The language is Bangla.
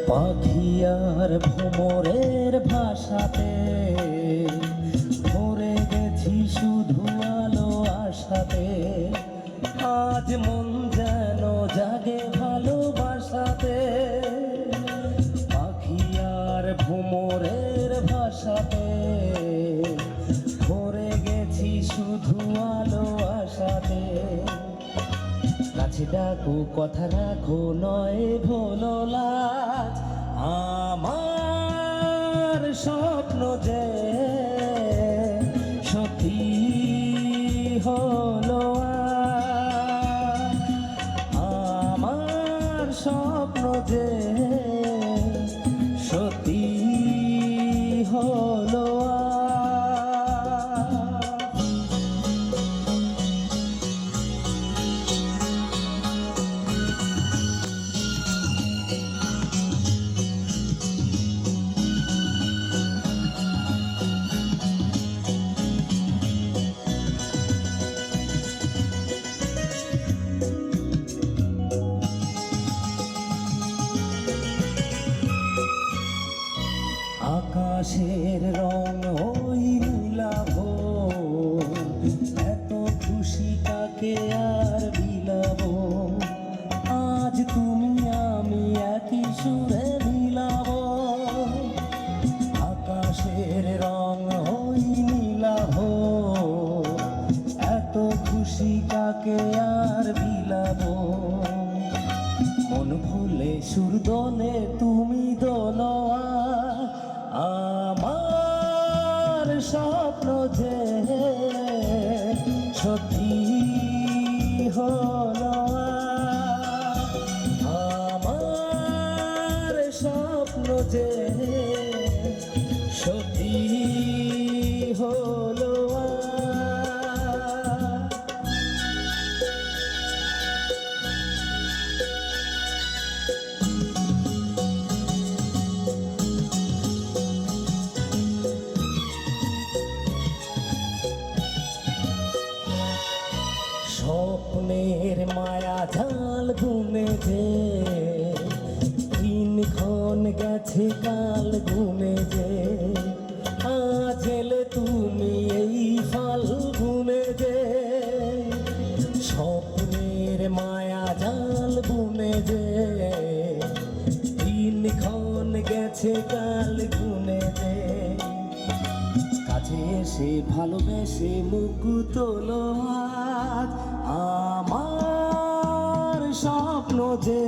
পাখি আর ভ্রমরের ভাষাতে ভরে গেছি শুধু আলো আশাতে। আজ মন যেন জাগে ভালোবাসাতে, পাখি আর ভ্রমরের ভাষাতে ভরে গেছি শুধু আলো আশাতে। কাছে ডাকো কথা রাখো নয় ভোলো লাজ, আমার স্বপ্ন যে সত্যি হলো আজ। আমার স্বপ্ন যে সত্যি হলো আকাশের রং ওই নীলাভ, এত খুশি কাকে আর বিলাব। আজ তুমি আমি একই সুরে মিলাব। আকাশের রং ওই নীলাভ, এত খুশি কাকে আর বিলাব। মন ভুলে সুর দোলে তুমি দোলোয়া, আমার স্বপ্ন যে সত্যি হলো আজ। আমার স্বপ্ন যে সত্যি হলো আজ। স্বপ্নের মায়া জাল ঘুমে যে দিনক্ষণ গেছে কাল ঘুমে যে। আজ এলে তুমি এই ফাল্গুনে যে, স্বপ্নের মায়া জাল ঘুমে যে দিনক্ষণ গেছে কাল ঘুমে যে। কাছে এসে ভালোবেসে মুখ তোলো আজ, আমার স্বপ্ন যে